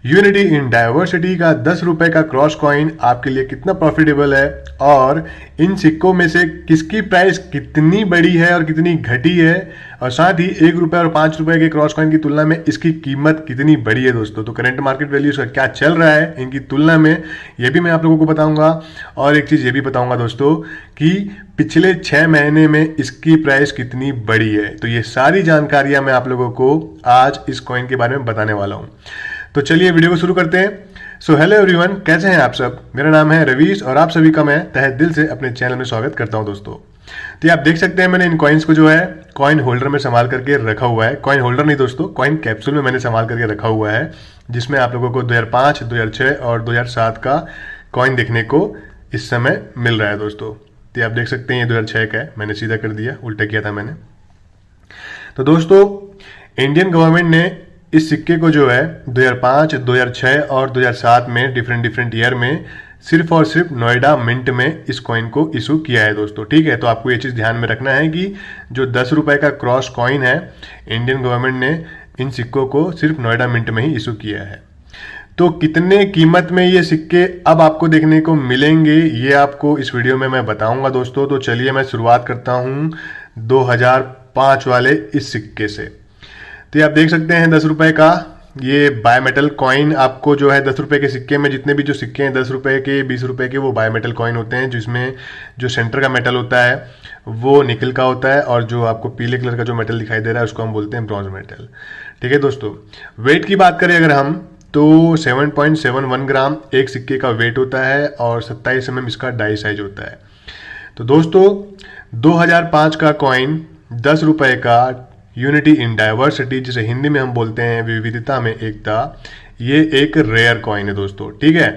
Unity in diversity का 10 रुपए का क्रॉस कॉइन आपके लिए कितना प्रॉफिटेबल है और इन सिक्कों में से किसकी प्राइस कितनी बड़ी है और कितनी घटी है, और साथ ही 1 रुपए और 5 रुपए के क्रॉस कॉइन की तुलना में इसकी कीमत कितनी बड़ी है दोस्तों। तो करंट मार्केट वैल्यू का क्या चल रहा है इनकी तुलना में, ये भी मैं आप लोगों को बताऊंगा। और एक चीज़ ये भी बताऊंगा दोस्तों कि पिछले 6 महीने में इसकी प्राइस कितनी बड़ी है। तो ये सारी जानकारियां मैं आप लोगों को आज इस कॉइन के बारे में बताने वाला हूँ। तो चलिए वीडियो को शुरू करते हैं। सो हेलो एवरीवन, कैसे हैं आप सब। मेरा नाम है रवीश और आप सभी का मैं तहे दिल से अपने चैनल में स्वागत करता हूं दोस्तों। तो ये आप देख सकते हैं मैंने इन कॉइन्स को जो है कॉइन होल्डर में संभाल करके रखा हुआ है। कॉइन होल्डर नहीं दोस्तों, कॉइन कैप्सूल में मैंने संभाल करके रखा हुआ है, जिसमें आप लोगों को 2005, 2006 और 2007 का कॉइन देखने को इस समय मिल रहा है दोस्तों। तो ये आप देख सकते हैं ये 2006 का है, मैंने सीधा कर दिया, उल्टा किया था मैंने। तो दोस्तों इंडियन गवर्नमेंट ने इस सिक्के को जो है 2005, 2006 और 2007 में डिफरेंट ईयर में सिर्फ और सिर्फ नोएडा मिंट में इस कॉइन को इशू किया है दोस्तों। ठीक है, तो आपको ये चीज़ ध्यान में रखना है कि जो 10 रुपए का क्रॉस कॉइन है, इंडियन गवर्नमेंट ने इन सिक्कों को सिर्फ नोएडा मिंट में ही इशू किया है। तो कितने कीमत में ये सिक्के अब आपको देखने को मिलेंगे, ये आपको इस वीडियो में मैं बताऊंगा दोस्तों। तो चलिए मैं शुरुआत करता हूँ 2005 वाले इस सिक्के से। तो ये आप देख सकते हैं 10 रुपए का ये बायोमेटल कॉइन आपको जो है 10 रुपए के सिक्के में जितने भी जो सिक्के हैं 10 रुपए के, 20 रुपए के, वो बायोमेटल कॉइन होते हैं, जिसमें जो सेंटर का मेटल होता है वो निकल का होता है और जो आपको पीले कलर का जो मेटल दिखाई दे रहा है उसको हम बोलते हैं ब्रॉन्ज मेटल। ठीक है दोस्तों, वेट की बात करें अगर हम तो 7.71 ग्राम एक सिक्के का वेट होता है और 27 mm इसका डाई साइज होता है। तो दोस्तों 2005 का कॉइन 10 रुपए का यूनिटी इन डाइवर्सिटी, जिसे हिंदी में हम बोलते हैं विविधता में एकता, ये एक रेयर कॉइन है दोस्तों। ठीक है,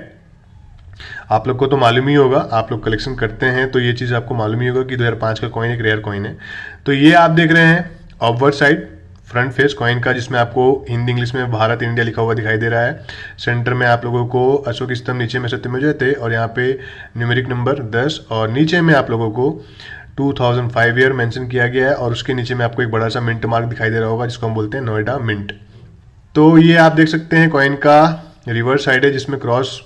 आप लोग को तो मालूम ही होगा, आप लोग कलेक्शन करते हैं तो ये चीज़ आपको मालूम ही होगा कि 2005 का कॉइन एक रेयर कॉइन है। तो ये आप देख रहे हैं ऑफवर्ड साइड फ्रंट फेस कॉइन का, जिसमें आपको हिंदी इंग्लिश में भारत इंडिया लिखा हुआ दिखाई दे रहा है। सेंटर में आप लोगों को अशोक स्तंभ, नीचे में सत्यमेव जयते और यहाँ पे न्यूमेरिक नंबर 10, और नीचे में आप लोगों को 2005 ईयर मेंशन किया गया है, और उसके नीचे में आपको एक बड़ा सा मिंट मार्क दिखाई दे रहा होगा जिसको हम बोलते हैं नोएडा मिंट। तो ये आप देख सकते हैं कॉइन का रिवर्स साइड है, जिसमें क्रॉस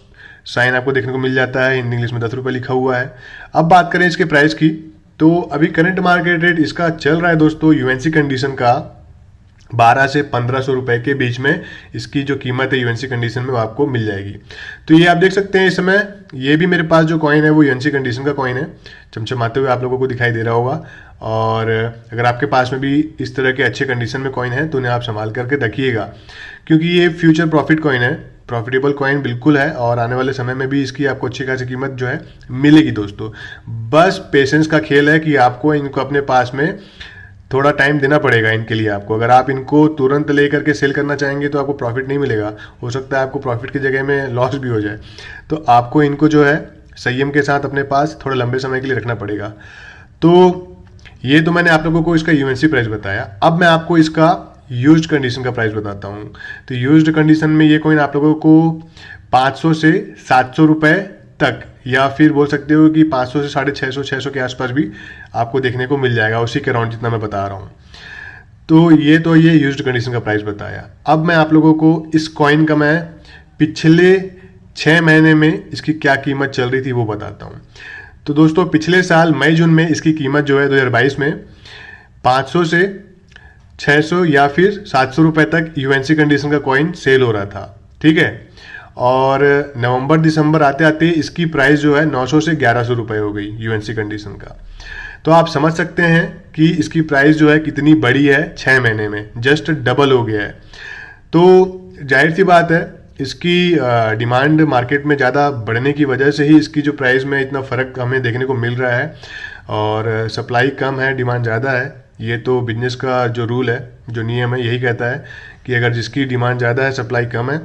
साइन आपको देखने को मिल जाता है, हिंदी इंग्लिश में 10 रुपये लिखा हुआ है। अब बात करें इसके प्राइस की, तो अभी करंट मार्केट रेट इसका चल रहा है दोस्तों यूएनसी कंडीशन का 12 से 1500 रुपए के बीच में इसकी जो कीमत है यूएनसी कंडीशन में वो आपको मिल जाएगी। तो ये आप देख सकते हैं इस समय ये भी मेरे पास जो कॉइन है वो यूएनसी कंडीशन का कॉइन है, चमचमाते हुए आप लोगों को दिखाई दे रहा होगा। और अगर आपके पास में भी इस तरह के अच्छे कंडीशन में कॉइन है तो उन्हें आप संभाल करके रखिएगा, क्योंकि ये फ्यूचर प्रॉफिट कॉइन है, प्रॉफिटेबल कॉइन बिल्कुल है, और आने वाले समय में भी इसकी आपको अच्छी खासी कीमत जो है मिलेगी दोस्तों। बस पेशेंस का खेल है कि आपको इनको अपने पास में थोड़ा टाइम देना पड़ेगा इनके लिए आपको। अगर आप इनको तुरंत लेकर के सेल करना चाहेंगे तो आपको प्रॉफिट नहीं मिलेगा, हो सकता है आपको प्रॉफिट की जगह में लॉस भी हो जाए। तो आपको इनको जो है संयम के साथ अपने पास थोड़ा लंबे समय के लिए रखना पड़ेगा। तो ये तो मैंने आप लोगों को इसका यूएनसी प्राइस बताया। अब मैं आपको इसका यूज्ड कंडीशन का प्राइस बताता हूँ। तो यूज्ड कंडीशन में ये कॉइन आप लोगों को 500 से 700 रुपये तक, या फिर बोल सकते हो कि 500 से 650, 600 के आसपास भी आपको देखने को मिल जाएगा, उसी के अराउंड जितना मैं बता रहा हूँ। तो ये यूज्ड कंडीशन का प्राइस बताया। अब मैं आप लोगों को इस कॉइन का मैं पिछले 6 महीने में इसकी क्या कीमत चल रही थी वो बताता हूँ। तो दोस्तों पिछले साल मई जून में इसकी कीमत जो है 2022 में 500 से 600 या फिर 700 रुपये तक यूएनसी कंडीशन का कॉइन सेल हो रहा था। ठीक है, और नवंबर दिसंबर आते आते इसकी प्राइस जो है 900 से 1100 रुपये हो गई यूएनसी कंडीशन का। तो आप समझ सकते हैं कि इसकी प्राइस जो है कितनी बड़ी है, 6 महीने में जस्ट डबल हो गया है। तो जाहिर सी बात है इसकी डिमांड मार्केट में ज़्यादा बढ़ने की वजह से ही इसकी जो प्राइस में इतना फ़र्क हमें देखने को मिल रहा है, और सप्लाई कम है डिमांड ज़्यादा है। ये तो बिजनेस का जो रूल है, जो नियम है, यही कहता है कि अगर जिसकी डिमांड ज़्यादा है, सप्लाई कम है,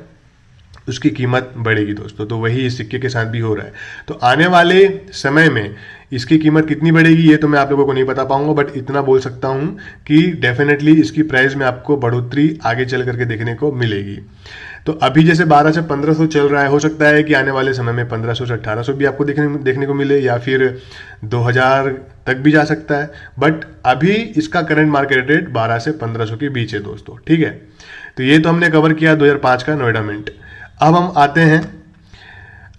उसकी कीमत बढ़ेगी दोस्तों। तो वही इस सिक्के के साथ भी हो रहा है। तो आने वाले समय में इसकी कीमत कितनी बढ़ेगी ये तो मैं आप लोगों को नहीं बता पाऊंगा, बट इतना बोल सकता हूं कि डेफिनेटली इसकी प्राइस में आपको बढ़ोतरी आगे चल करके देखने को मिलेगी। तो अभी जैसे 12 से 1500 चल रहा है, हो सकता है कि आने वाले समय में 1500 से 1800 भी आपको देखने को मिले, या फिर 2000 तक भी जा सकता है। बट अभी इसका करंट मार्केट रेट 12 से 1500 के बीच है दोस्तों। ठीक है, तो ये तो हमने कवर किया 2005 का नोएडा मिंट। अब हम आते हैं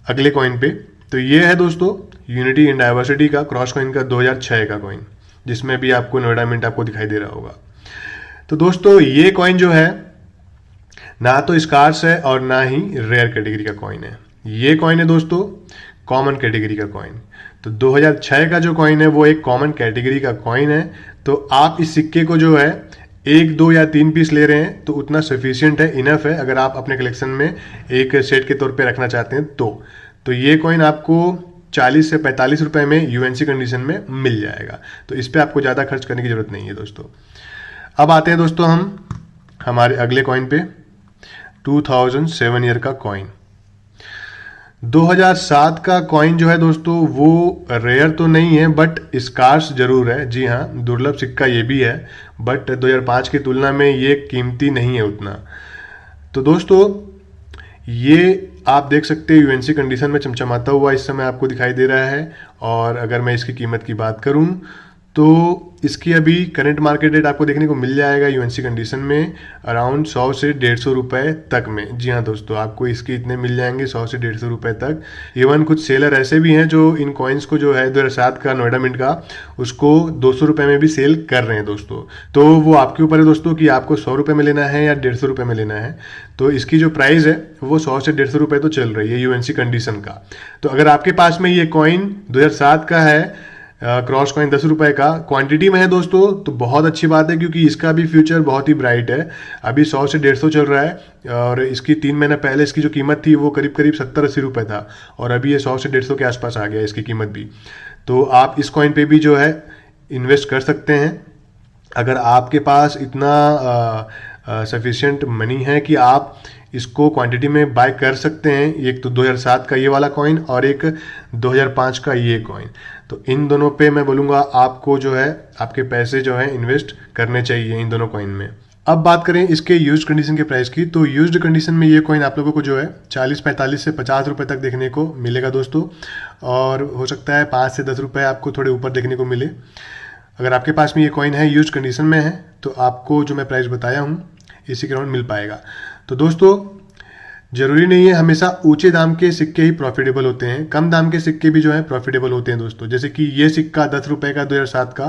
अगले कॉइन पे। तो ये है दोस्तों यूनिटी इन डाइवर्सिटी का क्रॉस कॉइन का 2006 का कॉइन, जिसमें भी आपको नोएडा मिंट आपको दिखाई दे रहा होगा। तो दोस्तों ये कॉइन जो है ना तो स्कार्स है और ना ही रेयर कैटेगरी का कॉइन है। ये कॉइन है दोस्तों कॉमन कैटेगरी का कॉइन। तो 2006 का जो कॉइन है वो एक कॉमन कैटेगरी का कॉइन है। तो आप इस सिक्के को जो है 1, 2 या 3 पीस ले रहे हैं तो उतना सफिशियंट है, इनफ है, अगर आप अपने कलेक्शन में एक सेट के तौर पे रखना चाहते हैं तो ये कॉइन आपको 40 से 45 रुपए में यूएनसी कंडीशन में मिल जाएगा। तो इस पर आपको ज़्यादा खर्च करने की जरूरत नहीं है दोस्तों। अब आते हैं दोस्तों हम हमारे अगले कॉइन पे, 2007 ईयर का कॉइन। 2007 का कॉइन जो है दोस्तों वो रेयर तो नहीं है बट स्कार्स जरूर है। जी हाँ, दुर्लभ सिक्का ये भी है, बट 2005 की तुलना में ये कीमती नहीं है उतना। तो दोस्तों ये आप देख सकते हैं यूएनसी कंडीशन में चमचमाता हुआ इस समय आपको दिखाई दे रहा है। और अगर मैं इसकी कीमत की बात करूं तो इसकी अभी करंट मार्केट रेट आपको देखने को मिल जाएगा यूएनसी कंडीशन में अराउंड 100 से 150 रुपए तक में। जी हाँ दोस्तों, आपको इसके इतने मिल जाएंगे 100 से 150 रुपए तक। इवन कुछ सेलर ऐसे भी हैं जो इन कॉइन्स को जो है 2007 का नोएडा मिंट का उसको 200 रुपए में भी सेल कर रहे हैं दोस्तों। तो वो आपके ऊपर है दोस्तों कि आपको 100 रुपए में लेना है या 150 रुपए में लेना है। तो इसकी जो प्राइस है वो 100 से 150 रुपए तो चल रही है यूएनसी कंडीशन का। तो अगर आपके पास में ये कॉइन 2007 का है क्रॉस कॉइन 10 रुपए का क्वांटिटी में है दोस्तों, तो बहुत अच्छी बात है क्योंकि इसका भी फ्यूचर बहुत ही ब्राइट है। अभी 100 से 150 चल रहा है और इसकी 3 महीना पहले इसकी जो कीमत थी वो करीब करीब 70-80 रुपए था और अभी ये 100 से 150 के आसपास आ गया इसकी कीमत भी। तो आप इस कॉइन पे भी जो है इन्वेस्ट कर सकते हैं अगर आपके पास इतना सफिशिएंट मनी है कि आप इसको क्वांटिटी में बाय कर सकते हैं। एक तो 2007 का ये वाला कॉइन और एक 2005 का ये कॉइन। तो इन दोनों पे मैं बोलूँगा आपको जो है आपके पैसे जो है इन्वेस्ट करने चाहिए इन दोनों कॉइन में। अब बात करें इसके यूज्ड कंडीशन के प्राइस की, तो यूज्ड कंडीशन में ये कॉइन आप लोगों को जो है 40-45 से 50 रुपए तक देखने को मिलेगा दोस्तों, और हो सकता है 5 से 10 रुपए आपको थोड़े ऊपर देखने को मिले। अगर आपके पास में ये कॉइन है यूज्ड कंडीशन में है तो आपको जो मैं प्राइस बताया हूँ इसी के अराउंड मिल पाएगा। तो दोस्तों जरूरी नहीं है हमेशा ऊंचे दाम के सिक्के ही प्रॉफिटेबल होते हैं, कम दाम के सिक्के भी जो है प्रॉफिटेबल होते हैं दोस्तों। जैसे कि ये सिक्का 10 रुपए का 2007 का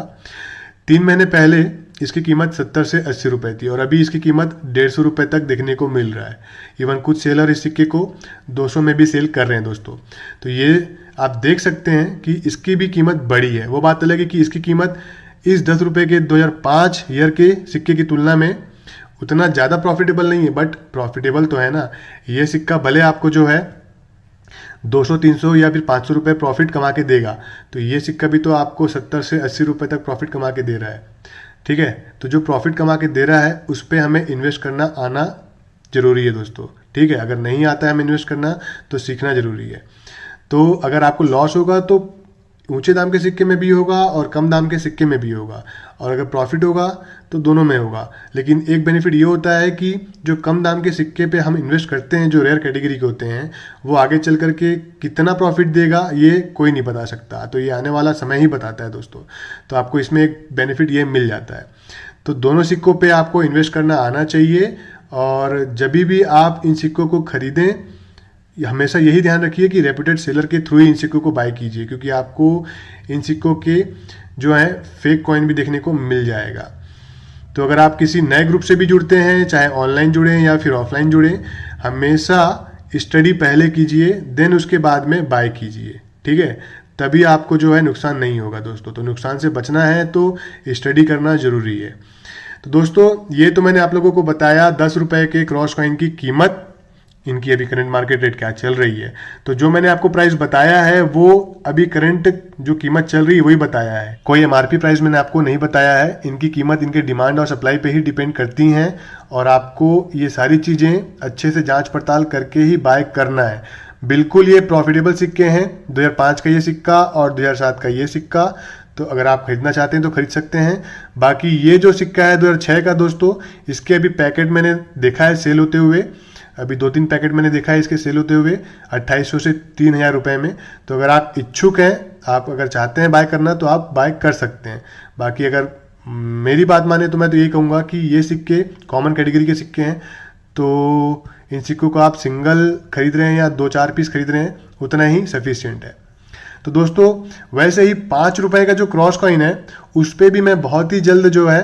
3 महीने पहले इसकी कीमत 70 से 80 रुपए थी और अभी इसकी कीमत 150 रुपए तक देखने को मिल रहा है। इवन कुछ सेलर इस सिक्के को 200 में भी सेल कर रहे हैं दोस्तों। तो ये आप देख सकते हैं कि इसकी भी कीमत बड़ी है। वो बात अलग है कि इसकी कीमत इस 10 रुपए के 2005 ईयर के सिक्के की तुलना में उतना ज़्यादा प्रॉफिटेबल नहीं है, बट प्रॉफिटेबल तो है ना। ये सिक्का भले आपको जो है 200, 300 या फिर 500 रुपये प्रॉफिट कमा के देगा, तो ये सिक्का भी तो आपको 70 से 80 रुपये तक प्रॉफिट कमा के दे रहा है। ठीक है, तो जो प्रॉफिट कमा के दे रहा है उस पर हमें इन्वेस्ट करना आना जरूरी है दोस्तों। ठीक है, अगर नहीं आता है हमें इन्वेस्ट करना तो सीखना जरूरी है। तो अगर आपको लॉस होगा तो ऊंचे दाम के सिक्के में भी होगा और कम दाम के सिक्के में भी होगा, और अगर प्रॉफिट होगा तो दोनों में होगा। लेकिन एक बेनिफिट ये होता है कि जो कम दाम के सिक्के पे हम इन्वेस्ट करते हैं जो रेयर कैटेगरी के होते हैं वो आगे चल करके कितना प्रॉफिट देगा ये कोई नहीं बता सकता। तो ये आने वाला समय ही बताता है दोस्तों। तो आपको इसमें एक बेनिफिट ये मिल जाता है। तो दोनों सिक्कों पे आपको इन्वेस्ट करना आना चाहिए, और जब भी आप इन सिक्कों को खरीदें हमेशा यही ध्यान रखिए कि रेप्यूटेड सेलर के थ्रू ही इन सिक्कों को बाय कीजिए, क्योंकि आपको इन सिक्कों के जो है फेक कॉइन भी देखने को मिल जाएगा। तो अगर आप किसी नए ग्रुप से भी जुड़ते हैं, चाहे ऑनलाइन जुड़ें या फिर ऑफलाइन जुड़ें, हमेशा स्टडी पहले कीजिए, देन उसके बाद में बाय कीजिए। ठीक है, तभी आपको जो है नुकसान नहीं होगा दोस्तों। तो नुकसान से बचना है तो स्टडी करना ज़रूरी है। तो दोस्तों ये तो मैंने आप लोगों को बताया 10 रुपये के क्रॉस कॉइन की कीमत, इनकी अभी करंट मार्केट रेट क्या चल रही है। तो जो मैंने आपको प्राइस बताया है वो अभी करंट जो कीमत चल रही है वही बताया है, कोई एमआरपी प्राइस मैंने आपको नहीं बताया है। इनकी कीमत इनके डिमांड और सप्लाई पे ही डिपेंड करती हैं, और आपको ये सारी चीज़ें अच्छे से जांच पड़ताल करके ही बाय करना है। बिल्कुल ये प्रॉफिटेबल सिक्के हैं, 2005 का ये सिक्का और 2007 का ये सिक्का। तो अगर आप खरीदना चाहते हैं तो खरीद सकते हैं। बाकी ये जो सिक्का है 2006 का दोस्तों, इसके अभी पैकेट मैंने देखा है सेल होते हुए, अभी 2-3 पैकेट मैंने देखा है इसके सेल होते हुए 2800 से 3000 रुपये में। तो अगर आप इच्छुक हैं, आप अगर चाहते हैं बाय करना तो आप बाय कर सकते हैं। बाकी अगर मेरी बात माने तो मैं तो यही कहूँगा कि ये सिक्के कॉमन कैटेगरी के सिक्के हैं, तो इन सिक्कों को आप सिंगल खरीद रहे हैं या 2-4 पीस खरीद रहे हैं, उतना ही सफिशियंट है। तो दोस्तों वैसे ही 5 रुपए का जो क्रॉस कॉइन है उस पर भी मैं बहुत ही जल्द जो है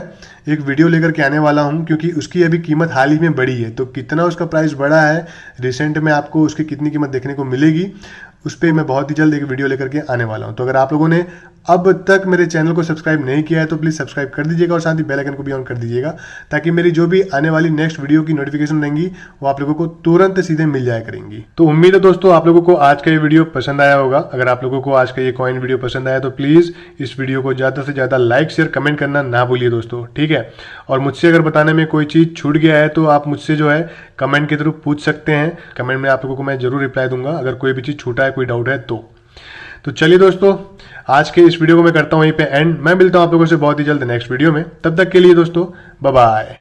एक वीडियो लेकर के आने वाला हूं, क्योंकि उसकी अभी कीमत हाल ही में बढ़ी है। तो कितना उसका प्राइस बढ़ा है रिसेंट में, आपको उसकी कितनी कीमत देखने को मिलेगी, उस पर मैं बहुत ही जल्द एक वीडियो लेकर के आने वाला हूं। तो अगर आप लोगों ने अब तक मेरे चैनल को सब्सक्राइब नहीं किया है तो प्लीज़ सब्सक्राइब कर दीजिएगा और साथ ही बेल आइकन को भी ऑन कर दीजिएगा, ताकि मेरी जो भी आने वाली नेक्स्ट वीडियो की नोटिफिकेशन रहेंगी वो आप लोगों को तुरंत सीधे मिल जाया करेंगी। तो उम्मीद है दोस्तों आप लोगों को आज का ये वीडियो पसंद आया होगा। अगर आप लोगों को आज का ये कॉइन वीडियो पसंद आया तो प्लीज़ इस वीडियो को ज़्यादा से ज़्यादा लाइक शेयर कमेंट करना ना भूलिए दोस्तों, ठीक है। और मुझसे अगर बताने में कोई चीज़ छूट गया है तो आप मुझसे जो है कमेंट के थ्रू पूछ सकते हैं। कमेंट में आप लोगों को मैं जरूर रिप्लाई दूंगा अगर कोई भी चीज़ छूटा है, कोई डाउट है तो चलिए दोस्तों आज के इस वीडियो को मैं करता हूं यहीं पे एंड। मैं मिलता हूं आप लोगों से बहुत ही जल्द नेक्स्ट वीडियो में। तब तक के लिए दोस्तों बाय बाय।